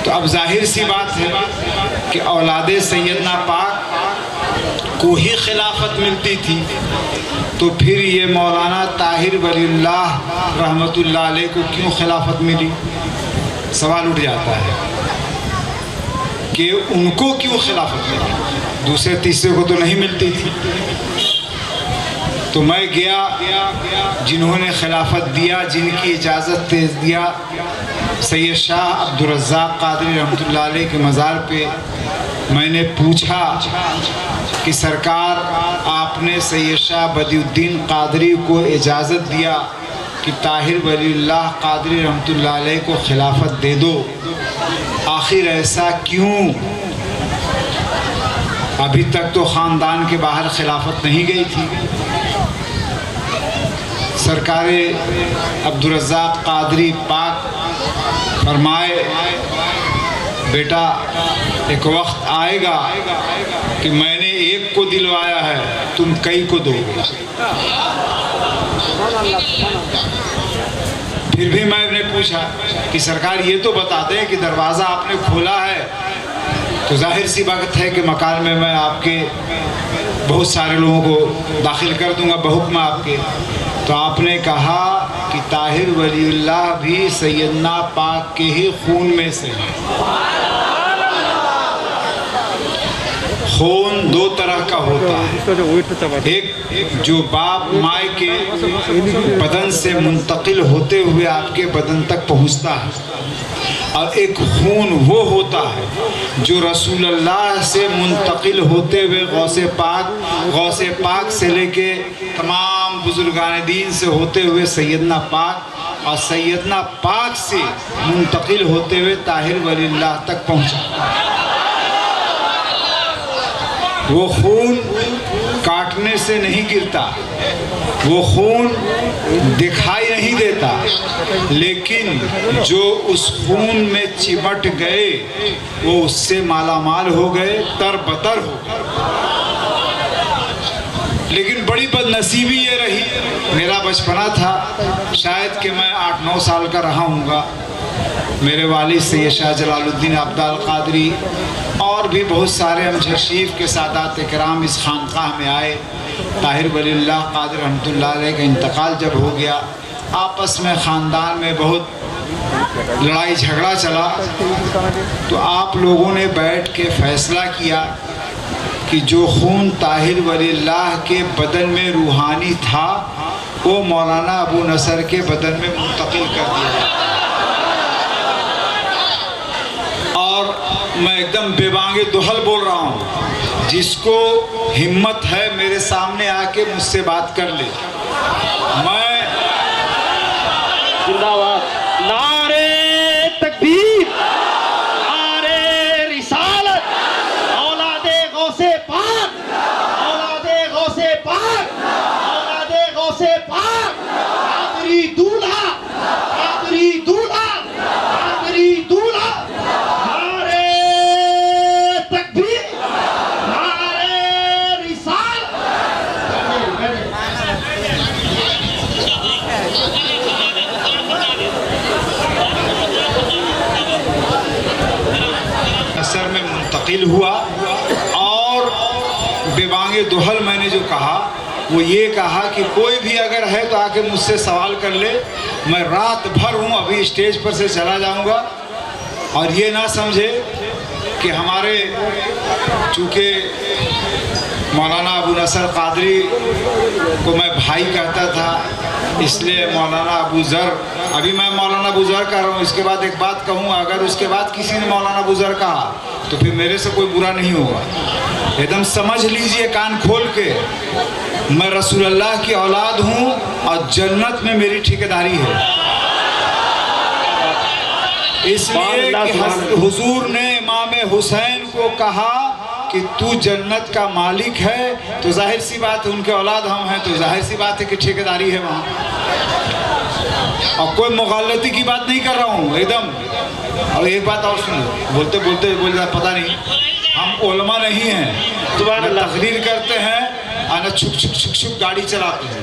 तो अब जाहिर सी बात है कि औलादे सैयदना पाक को ही खिलाफत मिलती थी, तो फिर ये मौलाना ताहिर वलीउल्लाह रहमतुल्लाह अलैह को क्यों खिलाफत मिली? सवाल उठ जाता है कि उनको क्यों खिलाफत मिली, दूसरे तीसरे को तो नहीं मिलती थी। तो मैं गया, जिन्होंने खिलाफत दिया, जिनकी इजाज़त दे दिया, सैयद शाह अब्दुल रज़्ज़ाक़ क़ादरी रहमतुल्लाह अलैह के मज़ार पे मैंने पूछा कि सरकार, आपने सैयद शाह बदिउद्दीन क़ादरी को इजाज़त दिया कि ताहिर वलीउल्लाह क़ादरी रहमतुल्लाह अलैह को खिलाफत दे दो, आखिर ऐसा क्यों? अभी तक तो ख़ानदान के बाहर खिलाफत नहीं गई थी। सरकार अब्दुल रज़्ज़ाक़ क़ादरी पाक फरमाए, बेटा एक वक्त आएगा कि मैंने एक को दिलवाया है, तुम कई को दोगे। फिर भी मैंने पूछा कि सरकार ये तो बता दें कि दरवाज़ा आपने खोला है तो जाहिर सी बात है कि मकान में मैं आपके बहुत सारे लोगों को दाखिल कर दूंगा बहुक्म आपके। तो आपने कहा कि ताहिर वलीउल्लाह भी सैयदना पाक के ही खून में से है। खून दो तरह का होता है, एक जो बाप माए के बदन से मुंतकिल होते हुए आपके बदन तक पहुंचता है, और एक खून वो होता है जो रसूलुल्लाह से मुंतकिल होते हुए गौसे पाक से लेके तमाम बुजुर्गान दीन से होते हुए सैयदना पाक और सैयदना पाक से मुंतकिल होते हुए ताहिर वलीउल्लाह तक पहुँचा। वो खून काटने से नहीं गिरता, वो खून दिखाई नहीं देता, लेकिन जो उस खून में चिमट गए वो उससे मालामाल हो गए, तरबतर हो गए। लेकिन बड़ी बदनसीबी ये रही, मेरा बचपना था, शायद कि मैं 8-9 साल का रहा हूँगा। मेरे वालिद सैयद शाह जलालुद्दीन अब्दाल क़ादरी और भी बहुत सारे अमजद शरीफ के सादात इकराम इस खानकाह में आए। ताहिर वलीउल्लाह क़ादरी रहमतुल्लाह अलैह का इंतकाल जब हो गया, आपस में ख़ानदान में बहुत लड़ाई झगड़ा चला, तो आप लोगों ने बैठ के फ़ैसला किया कि जो खून ताहिर वलीउल्लाह के बदन में रूहानी था वो मौलाना अबू नसर के बदन में मुंतकिल कर दिया। और मैं एकदम बेबांगे दुहल बोल रहा हूँ, जिसको हिम्मत है मेरे सामने आके मुझसे बात कर ले। मैं जिंदाबाद, नारे तकबीर, नारे रिसालत, औलादे गौसे पाक, औलादे गौसे पाक, औलादे गौसे पाक, आखिरी दूल्हा, आखिरी दूल्हा, आखिरी दूल्हा। नारे तकबीर, नारे रिसालत। असर में मुंतकिल हुआ, और बेबांगे दुहल मैंने जो कहा वो ये कहा कि कोई भी अगर है तो आके मुझसे सवाल कर ले, मैं रात भर हूँ, अभी स्टेज पर से चला जाऊँगा। और ये ना समझे कि हमारे चूँकि मौलाना अबू नसर क़ादरी को मैं भाई कहता था, इसलिए मौलाना अबू ज़र, अभी मैं मौलाना अबू ज़र कह रहा हूँ, इसके बाद एक बात कहूँगा, अगर उसके बाद किसी ने मौलाना अबू ज़र कहा तो फिर मेरे से कोई बुरा नहीं होगा। एकदम समझ लीजिए कान खोल के, मैं रसूलुल्लाह की औलाद हूँ और जन्नत में मेरी ठेकेदारी है। इसलिए कि हुजूर ने इमाम हुसैन को कहा कि तू जन्नत का मालिक है, तो जाहिर सी बात है उनके औलाद हम हैं, तो जाहिर सी बात है कि ठेकेदारी है वहाँ। और कोई मुग़ालती की बात नहीं कर रहा हूँ एकदम। और एक बात और सुन लो, बोलते बोलते बोल जाए, पता नहीं हम उलमा नहीं हैं, तो तकरीर करते हैं और छुक छुक छुक छुक गाड़ी चलाते हैं।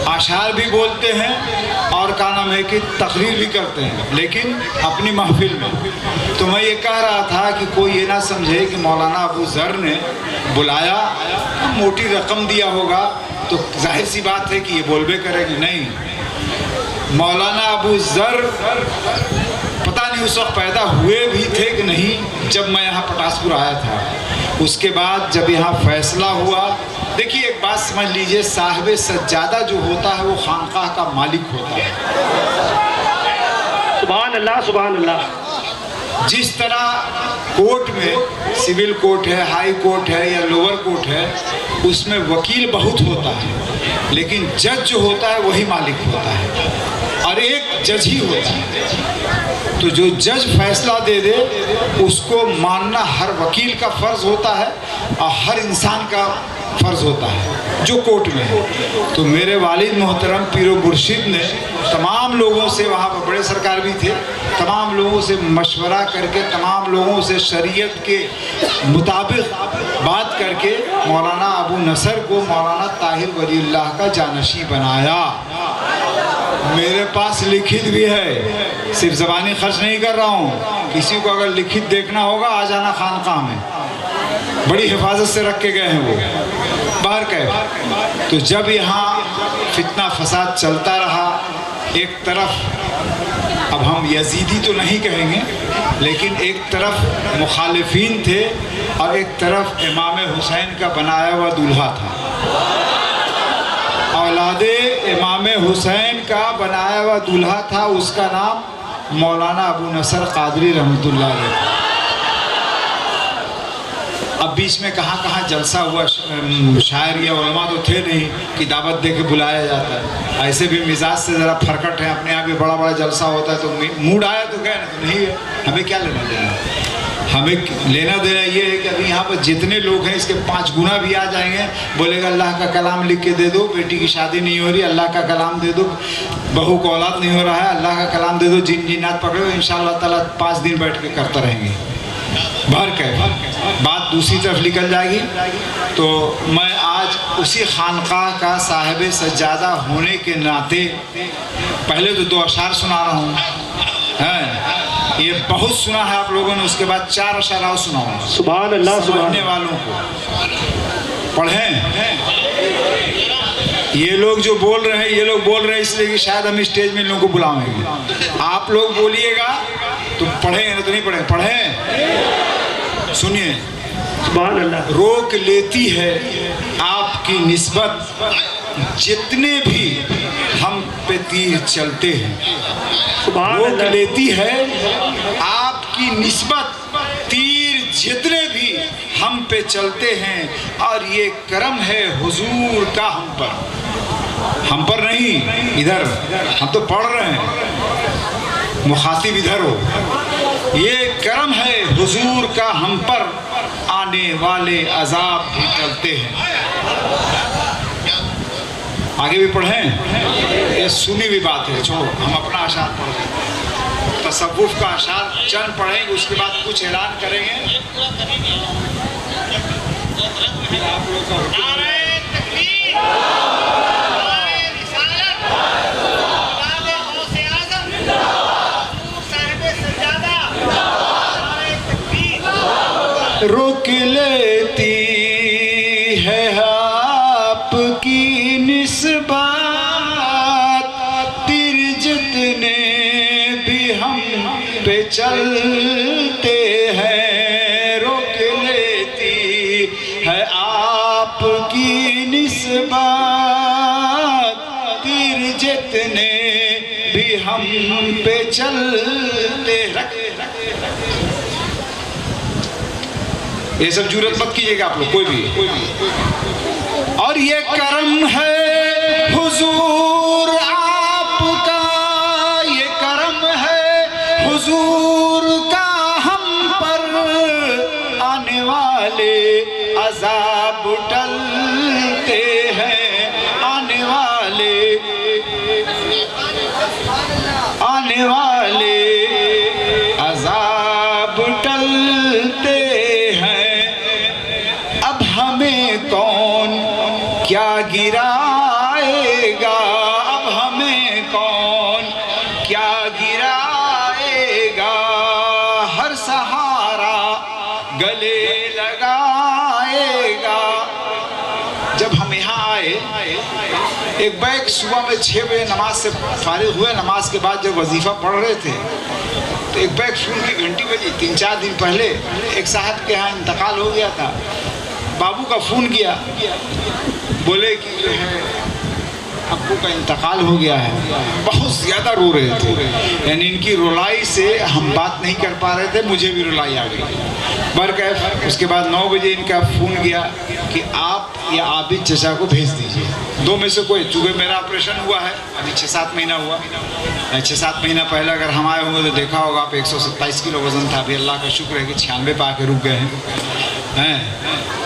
आशार भी बोलते हैं और का नाम है कि तकरीर भी करते हैं, लेकिन अपनी महफिल में। तो मैं ये कह रहा था कि कोई ये ना समझे कि मौलाना अबू ज़र ने बुलाया, मोटी रकम दिया होगा तो जाहिर सी बात है कि ये बोलबे करेगी। नहीं, मौलाना अबू ज़र पता नहीं उस वक्त पैदा हुए भी थे कि नहीं जब मैं यहाँ पटासपुर आया था। उसके बाद जब यहाँ फैसला हुआ, देखिए एक बात समझ लीजिए, साहिब सज्जादा जो होता है वो खानकाह का मालिक होता है। सुभान अल्लाह, सुभान अल्लाह। जिस तरह कोर्ट में सिविल कोर्ट है, हाई कोर्ट है या लोअर कोर्ट है, उसमें वकील बहुत होता है, लेकिन जज जो होता है वही मालिक होता है और एक जज ही होता है। तो जो जज फैसला दे दे उसको मानना हर वकील का फ़र्ज़ होता है और हर इंसान का फ़र्ज़ होता है जो कोर्ट में है। तो मेरे वालिद मोहतरम पीरो मुर्शिद ने तमाम लोगों से, वहाँ पर बड़े सरकार भी थे, तमाम लोगों से मशवरा करके, तमाम लोगों से शरीयत के मुताबिक बात करके मौलाना अबू नसर को मौलाना ताहिर वलीउल्लाह का जानशी बनाया। मेरे पास लिखित भी है, सिर्फ ज़बानी खर्च नहीं कर रहा हूँ। किसी को अगर लिखित देखना होगा आ जाना खानकाह में, बड़ी हिफाजत से रख के गए हैं वो बाहर के। तो जब यहाँ फितना फसाद चलता रहा, एक तरफ, अब हम यजीदी तो नहीं कहेंगे, लेकिन एक तरफ मुखालिफिन थे और एक तरफ इमाम हुसैन का बनाया हुआ दूल्हा था, औलादे इमाम हुसैन का बनाया हुआ दूल्हा था। उसका नाम मौलाना अबू नसर कादरी रहमतुल्लाह अलैह। अब बीच में कहाँ कहाँ जलसा हुआ, शायर या उलमा तो थे नहीं कि दावत दे के बुलाया जाता है। ऐसे भी मिजाज से ज़रा फरकट है, अपने यहाँ भी बड़ा बड़ा जलसा होता है तो मूड आया तो गए, तो नहीं है। हमें क्या लेना देना, हमें लेना देना ये है कि अभी यहाँ पर जितने लोग हैं इसके 5 गुना भी आ जाएंगे। बोलेगा अल्लाह का कलाम लिख के दे दो, बेटी की शादी नहीं हो रही, अल्लाह का कलाम दे दो, बहू को औलाद नहीं हो रहा है, अल्लाह का कलाम दे दो, जिन जिन्नात पकड़ो, इंशाअल्लाह ताला 5 दिन बैठ के करते रहेंगे। भर के बात दूसरी तरफ निकल जाएगी। तो मैं आज उसी खानकाह का साहिब सज्जादा होने के नाते पहले तो 2 अशार सुना रहा हूँ, हैं ये बहुत सुना है आप लोगों ने, उसके बाद 4 अशार और सुनाऊंगा। सुभान अल्लाह, सुनने वालों को पढ़ें। ये लोग जो बोल रहे हैं, ये लोग बोल रहे हैं इसलिए कि शायद हम स्टेज में इन लोगों को बुलाएंगे। आप लोग बोलिएगा तो पढ़ेंगे, ना तो नहीं पढ़ेंगे। पढ़ें, सुनिए। सुभान अल्लाह। रोक लेती है आपकी निस्बत जितने भी हम पे तीर चलते हैं। रोक लेती है आपकी निस्बत तीर जितने भी हम पे चलते हैं, और ये करम है हुजूर का हम पर नहीं, इधर हम तो पढ़ रहे हैं, मुखातिब इधर हो। ये करम है हुजूर का हम पर, आने वाले अजाब भी टलते हैं। आगे भी पढ़ें, ये सुनी हुई बात है, छोड़ो हम अपना अशार पढ़ें। तसव्वुफ का अशार चंद पढ़ेंगे, उसके बाद कुछ ऐलान करेंगे। आप लोग का रोक लेती है आपकी निस्बत तीर जितने भी हम पे चलते हैं। रोक लेती है आपकी निस्बत तीर जितने भी हम पे चलते। ये सब जरूरत मत कीजिएगा आप लोग, कोई भी। और ये करम है हुजूर आपका, ये करम है हुजूर का हम पर, आने वाले अजाब टलते हैं, आने वाले अजाब टलते हैं। अब हमें कौन क्या गिराएगा, क्या गिराएगा, हर सहारा गले लगाएगा। जब हम यहाँ आए, एक बैग सुबह में 6 बजे नमाज से फारिग हुए, नमाज के बाद जब वजीफ़ा पढ़ रहे थे तो एक बैग फ़ोन की घंटी बजी। 3-4 दिन पहले एक साहब के यहाँ इंतकाल हो गया था। बाबू का फ़ोन किया, बोले कि जो है अब्बू का इंतकाल हो गया है। बहुत ज़्यादा रो रहे थे, यानी इनकी रुलाई से हम बात नहीं कर पा रहे थे, मुझे भी रुलाई आ गई। बरकैफ उसके बाद 9 बजे इनका फ़ोन गया कि आप या आबिद चचा को भेज दीजिए, 2 में से कोई। चूँकि मेरा ऑपरेशन हुआ है अभी 6-7 महीना हुआ, 6-7 महीना पहले अगर हम आए होंगे तो देखा होगा आप 127 किलो वज़न था। अभी अल्लाह का शुक्र है कि 96 पे आके रुक गए हैं।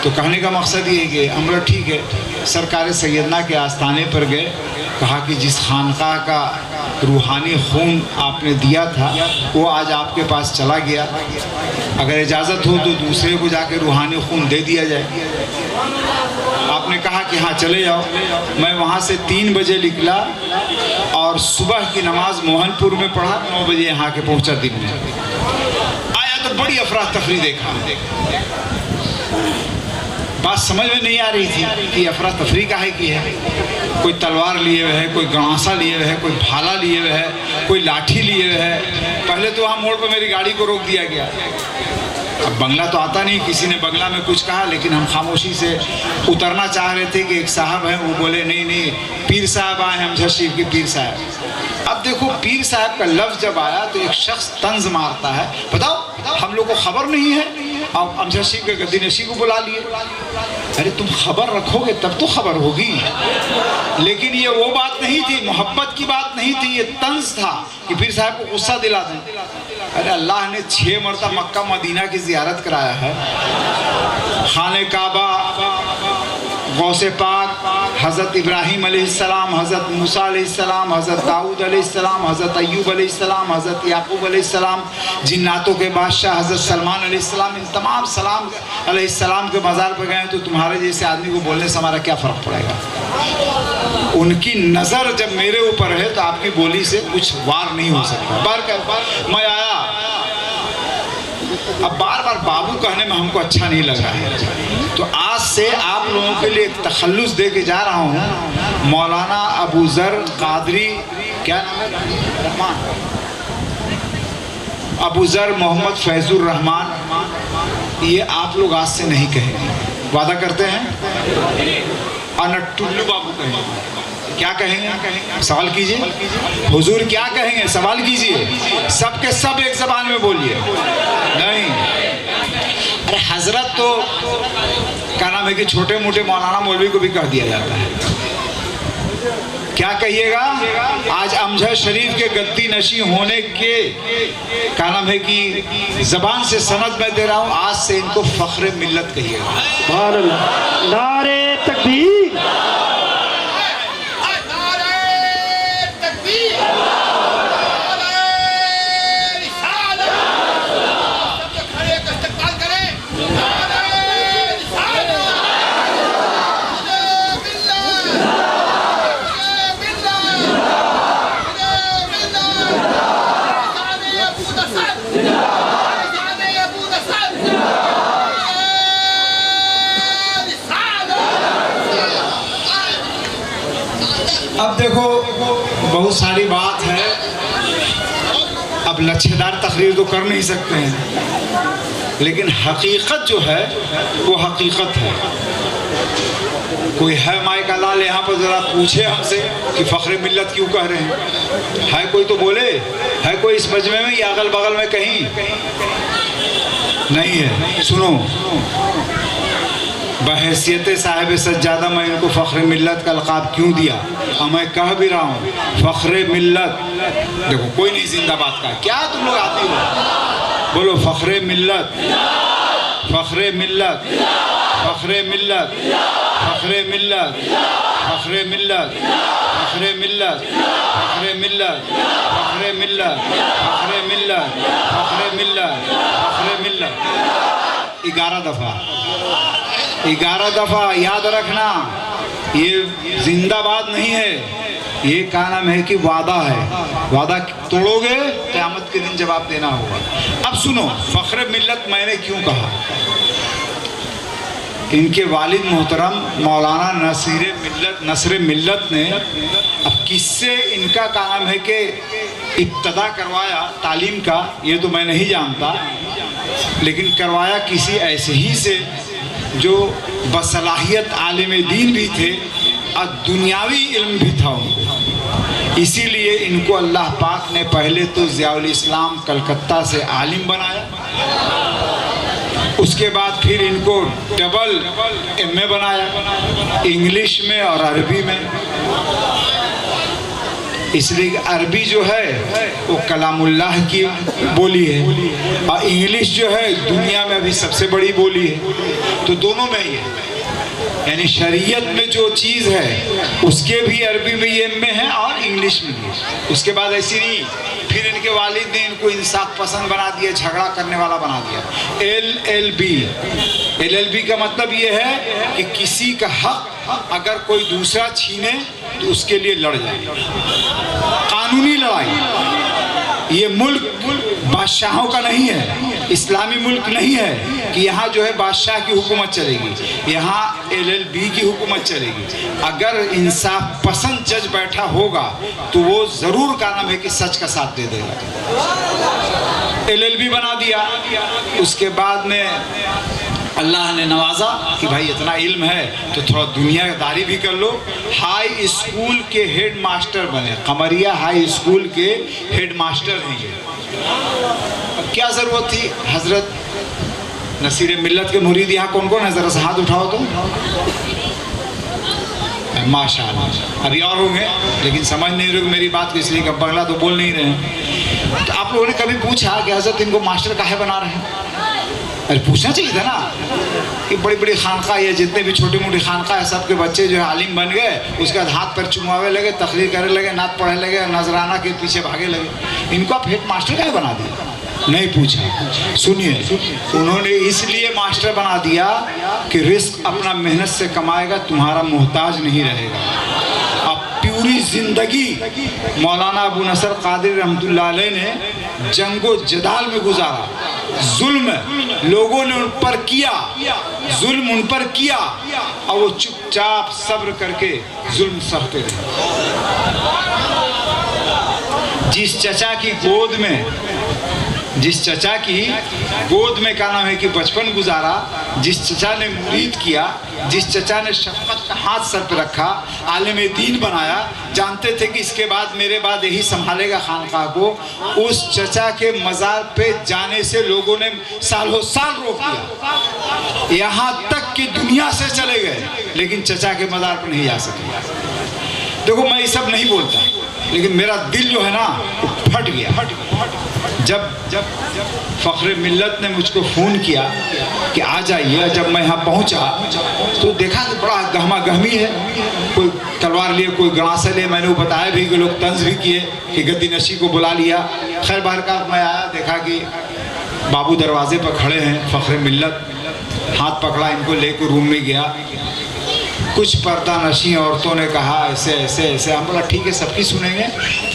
तो कहने का मकसद ये है कि हम लोग ठीक है, सरकार सैयदना के आस्थाने पर गए, कहा कि जिस खानकाह का रूहानी खून आपने दिया था वो आज आपके पास चला गया, अगर इजाज़त हो तो दूसरे को जाके रूहानी खून दे दिया जाए। आपने कहा कि हाँ चले जाओ। मैं वहाँ से 3 बजे निकला और सुबह की नमाज मोहनपुर में पढ़ा, 9 बजे यहाँ के पहुँचा। दिन में आया तो बड़ी अफरा तफरी देखा। बात समझ में नहीं आ रही थी कि अफरा तफरी काहे की है। कोई तलवार लिए हुए है, कोई गणासा लिए हुए है, कोई भाला लिए हुए है, कोई लाठी लिए हुए है। पहले तो वहाँ मोड़ पर मेरी गाड़ी को रोक दिया गया। अब बंगला तो आता नहीं, किसी ने बंगला में कुछ कहा, लेकिन हम खामोशी से उतरना चाह रहे थे कि एक साहब हैं, वो बोले नहीं नहीं पीर साहब आए हैं, हमजा शरीफ के पीर साहब। अब देखो पीर साहब का लफ्ज़ जब आया तो एक शख्स तंज मारता है, बताओ हम लोग को खबर नहीं है, आप हमजा शरीफ के गद्दी नशी को बुला लिए। अरे तुम खबर रखोगे तब तो खबर होगी। लेकिन ये वो बात नहीं थी, मोहब्बत की बात नहीं थी, ये तंज था कि पीर साहब को गुस्सा दिला दें। अरे अल्लाह ने 6 मरतबा मक्का मदीना की ज़ियारत कराया है, खाने काबा, गौसे पाक, हज़रत इब्राहीम अलैहिस्सलाम, हज़रत मूसा अलैहिस्सलाम, हज़रत दाऊद अलैहिस्सलाम, हज़रत अय्यूब अलैहिस्सलाम, हज़रत याकूब अलैहिस्सलाम, जिन्नातों के बादशाह हज़रत सलमान अलैहिस्सलाम, इन तमाम सलाम अलैहिस्सलाम के मज़ार पर गए तो तुम्हारे जैसे आदमी को बोलने से हमारा क्या फ़र्क पड़ेगा। उनकी नज़र जब मेरे ऊपर है तो आपकी बोली से कुछ वार नहीं हो सकता। बार मैं आया, अब बार बार बाबू कहने में हमको अच्छा नहीं लग रहा है, तो आज से आप लोगों के लिए एक तखल्लुस दे के जा रहा हूँ। मौलाना अबू ज़र कादरी, क्या नाम है, रहमान, अबू ज़र मोहम्मद फैज़ुर रहमान, ये आप लोग आज से नहीं कहेंगे, वादा करते हैं। और न टुल्लू बाबू कहेंगे। क्या कहेंगे? सवाल कीजिए। हुजूर क्या कहेंगे? सवाल कीजिए। सब के सब एक ज़बान में बोलिए। नहीं, अरे हजरत तो क्या नाम है कि छोटे मोटे मौलाना मौलवी को भी कह दिया जाता है। क्या कहिएगा? आज अमजद शरीफ के गद्दी नशी होने के क्या नाम है कि ज़बान से सनद मैं दे रहा हूँ, आज से इनको फ़ख्र मिल्लत कहिएगा। सुभान अल्लाह, नारे तकबीर। अब देखो बहुत सारी बात है, अब लच्छेदार तकरीर तो कर नहीं सकते हैं, लेकिन हकीकत जो है वो हकीकत है। कोई है माए का लाल यहाँ पर ज़रा पूछे हमसे कि फ़ख्र मिल्लत क्यों कह रहे हैं? है कोई तो बोले, है कोई इस मजमे में या अगल बगल में कहीं? नहीं है। सुनो, बहैसियत साहिब सज्जादा मैं इनको फ़ख्र मिल्लत का लक़ाब क्यों दिया, और मैं कह भी रहा हूँ फ़ख्र मिल्लत। देखो कोई नहीं जिंदाबाद का, क्या तुम लोग आते हो? बोलो फ़ख्र मिल्लत, फ़ख्र मिल्लत, फ़ख्र मिल्लत, फ़ख्र मिल्लत, फ़ख्र मिल्लत, फ़ख्र मिल्लत, फ़ख्र मिल्लत, फ़ख्र मिल्लत, फ़ख्र मिल्लत, फ़ख्र मिल्लत, फ़ख्र मिल्लत। 11 दफ़ा, 11 दफ़ा याद रखना। ये जिंदाबाद नहीं है, ये का नाम है कि वादा है, वादा तोड़ोगे क़यामत के दिन जवाब देना होगा। अब सुनो, फ़ख्र मिल्लत मैंने क्यों कहा। इनके वालिद मोहतरम मौलाना नसर मिल्लत ने अब किससे इनका का नाम है कि इब्तदा करवाया तालीम का, ये तो मैं नहीं जानता, लेकिन करवाया किसी ऐसे ही से जो बसलाहियत आलिम दीन भी थे और दुनियावी इल्म भी था उनको। इसीलिए इनको अल्लाह पाक ने पहले तो ज़ियाउल इस्लाम कलकत्ता से आलिम बनाया, उसके बाद फिर इनको डबल एमए बनाया, इंग्लिश में और अरबी में। इसलिए अरबी जो है वो कलामुल्लाह की बोली है और इंग्लिश जो है दुनिया में अभी सबसे बड़ी बोली है। तो दोनों में ही है, यानी शरीयत में जो चीज़ है उसके भी अरबी में ये एमए है और इंग्लिश में भी। उसके बाद ऐसी नहीं, फिर इनके वालिद ने इनको इंसाफ पसंद बना दिया, झगड़ा करने वाला बना दिया। LLB का मतलब ये है कि किसी का हक अगर कोई दूसरा छीने तो उसके लिए लड़ जाए, कानूनी लड़ाई। ये मुल्क बादशाहों का नहीं है, इस्लामी मुल्क नहीं है कि यहाँ जो है बादशाह की हुकूमत चलेगी, यहाँ LLB की हुकूमत चलेगी। अगर इंसाफ पसंद जज बैठा होगा तो वो ज़रूर का नाम है कि सच का साथ दे देगा। LLB बना दिया। उसके बाद में अल्लाह ने नवाजा कि भाई इतना इल्म है तो थोड़ा दुनियादारी भी कर लो। हाई स्कूल के हेड मास्टर बने, कमरिया हाई स्कूल के हेड मास्टर हैं ये। अब क्या ज़रूरत थी, हज़रत नसीर मिल्लत के मुरीद यहाँ कौन कौन है, ज़रा सा हाथ उठाओ तुम। माशाअल्लाह, अभी और होंगे लेकिन समझ नहीं रहे मेरी बात को, इसलिए बंगला तो बोल नहीं रहे हैं। तो आप लोगों ने कभी पूछा कि हज़रत इनको मास्टर काहे बना रहे हैं? अरे पूछना चाहिए था ना कि बड़ी बड़ी खानका या जितने भी छोटी मोटी खानका है सबके बच्चे जो है आलिम बन गए, उसके बाद हाथ पर चुमावे लगे, तकरीर करने लगे, नात पढ़ने लगे, नजराना के पीछे भागे लगे। इनको आप हेड मास्टर क्या बना दिया? नहीं पूछा। सुनिए, उन्होंने इसलिए मास्टर बना दिया कि रिस्क अपना मेहनत से कमाएगा, तुम्हारा मोहताज नहीं रहेगा। अब पूरी ज़िंदगी मौलाना अबू नसर कादिर रहमतुल्लाह अलैह ने जंगो जदाल में गुजारा। जुल्म लोगों ने उन पर किया, जुल्म उन पर किया और वो चुपचाप सब्र करके जुल्म सहते रहे। जिस चचा की गोद में का नाम है कि बचपन गुजारा, जिस चचा ने मुरीद किया, जिस चचा ने शफकत का हाथ सर पर रखा, आलिम दीन बनाया, जानते थे कि इसके बाद मेरे बाद यही संभालेगा खानकाह को, उस चचा के मज़ार पे जाने से लोगों ने सालों साल रोक दिया। यहाँ तक कि दुनिया से चले गए लेकिन चचा के मज़ार पर नहीं जा सके। देखो, मैं ये सब नहीं बोलता लेकिन मेरा दिल जो है ना वो फट गया जब फ़ख्र मिल्लत ने मुझको फ़ोन किया कि आ जाइए। जब मैं यहाँ पहुँचा तो देखा कि बड़ा गहमा गहमी है, कोई तलवार लिए, कोई गणासा लिए। मैंने वो बताया भी कि लोग तंज भी किए कि गद्दी नशी को बुला लिया। खैर बाहर का मैं आया, देखा कि बाबू दरवाजे पर खड़े हैं। फ़ख्र मिल्लत हाथ पकड़ा, इनको लेकर रूम में गया। कुछ पर्दा नशी औरतों ने कहा ऐसे ऐसे ऐसे। हम बोला ठीक है, सबकी सुनेंगे,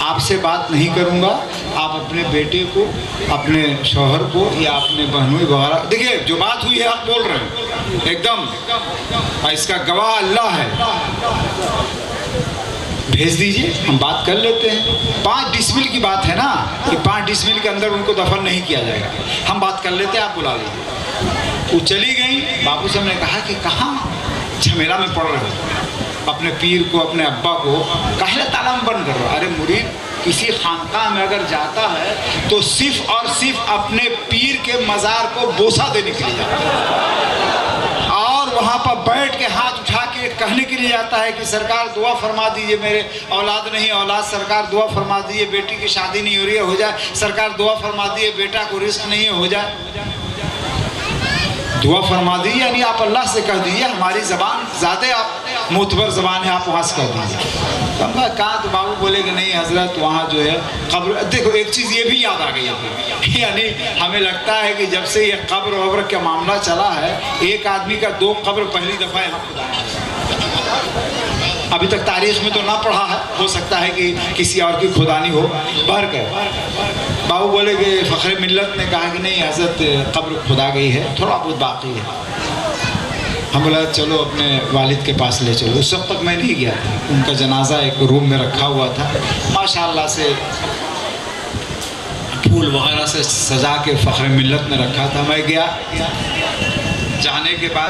आपसे बात नहीं करूँगा। आप अपने बेटे को, अपने शौहर को या अपने बहनों वगैरह, देखिए जो बात हुई है आप बोल रहे हैं एकदम, इसका गवाह अल्लाह है, भेज दीजिए, हम बात कर लेते हैं। 5 डिसमिल की बात है ना कि 5 डिसमिल के अंदर उनको दफन नहीं किया जाएगा, हम बात कर लेते हैं, आप बुला लीजिए। वो चली गई। बाबू साहब ने कहा कि कहाँ झमेला में पड़ रहे हो, अपने पीर को, अपने अब्बा को काहे ताला में बंद कर रहे हो? अरे मुरीद किसी खानकाह में अगर जाता है तो सिर्फ और सिर्फ अपने पीर के मज़ार को बोसा देने के लिए जाता है और वहाँ पर बैठ के हाथ उठा के कहने के लिए जाता है कि सरकार दुआ फरमा दीजिए, मेरे औलाद नहीं औलाद, सरकार दुआ फरमा दीजिए, बेटी की शादी नहीं हो रही है, हो जाए, सरकार दुआ फरमा दीजिए, बेटा को रिस्क नहीं है, हो जाए, दुआ फरमा दीजिए। यानी आप अल्लाह से कह दीजिए, हमारी ज़बान ज़्यादा आप मोतबर ज़बान है, आप वहाँ से कह दीजिए। तो हम कहा, तो बाबू बोले कि नहीं हजरत वहाँ जो है कब्र। देखो एक चीज़ ये भी याद आ गई है, यानी हमें लगता है कि जब से ये कब्र वब्र का मामला चला है, एक आदमी का 2 कब्र पहली दफ़ा यहाँ खुदा। अभी तक तारीख में तो ना पढ़ा है, हो सकता है कि किसी और की खुदानी हो। बाहर गए बाबू बोले कि फ़ख्र मिल्लत ने कहा कि नहीं हज़रत कब्र खुदा गई है, थोड़ा बहुत बाकी है। हम बोला चलो अपने वालिद के पास ले चलो। उस वक्त तक मैं नहीं गया था, उनका जनाजा एक रूम में रखा हुआ था, माशाअल्लाह से फूल वगैरह से सजा के फ़ख्र मिल्लत ने रखा था। मैं गया, जाने के बाद